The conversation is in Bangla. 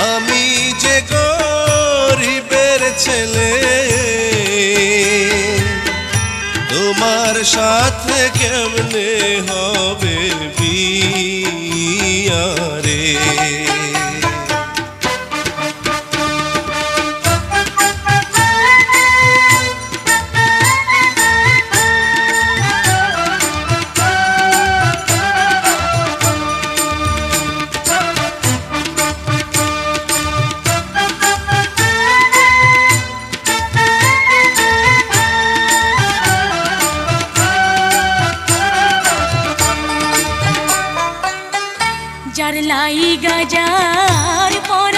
আমি যে গরিবের ছেলে, তোমার সাথে কেমনে হবে বিয়া রে। যার লাইগা যার